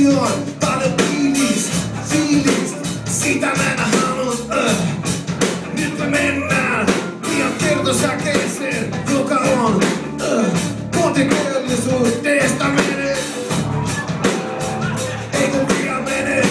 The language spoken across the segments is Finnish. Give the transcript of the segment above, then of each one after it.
on paljon fiilistä, sitä mä en halunnut. Nyt me mennään liian kertosäkeeseen, joka on kotikellisuudesta menee. Ei kun pian menee.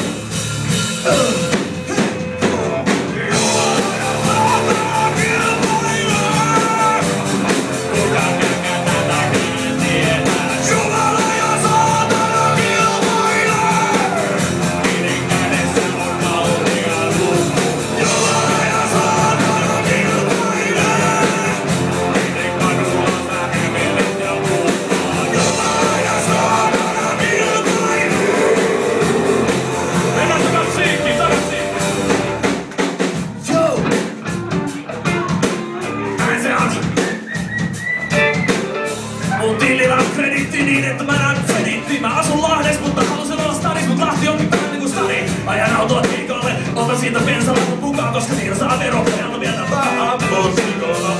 Mun tilillä on kreditti niin, että mä näen kreditti. Mä asun Lahdessa, mutta halusin olla stadis, mut Lahti onkin vähän niinku stadi. Ajan autoa kiikolle, otan siitä bensalapun mukaan, koska niillä saa veropojalta vielä vähän musikolla.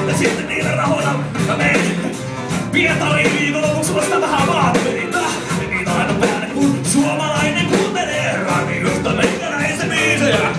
Ja sitten niillä rahoilla mä mein Pietariin viikonlopuksi suosta vähän vaatteita. Ja niitä aina päälle, kun suomalainen kuuntelee radiosta meikäläisen biisejä.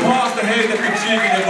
Haaste heitetty Cheekin ja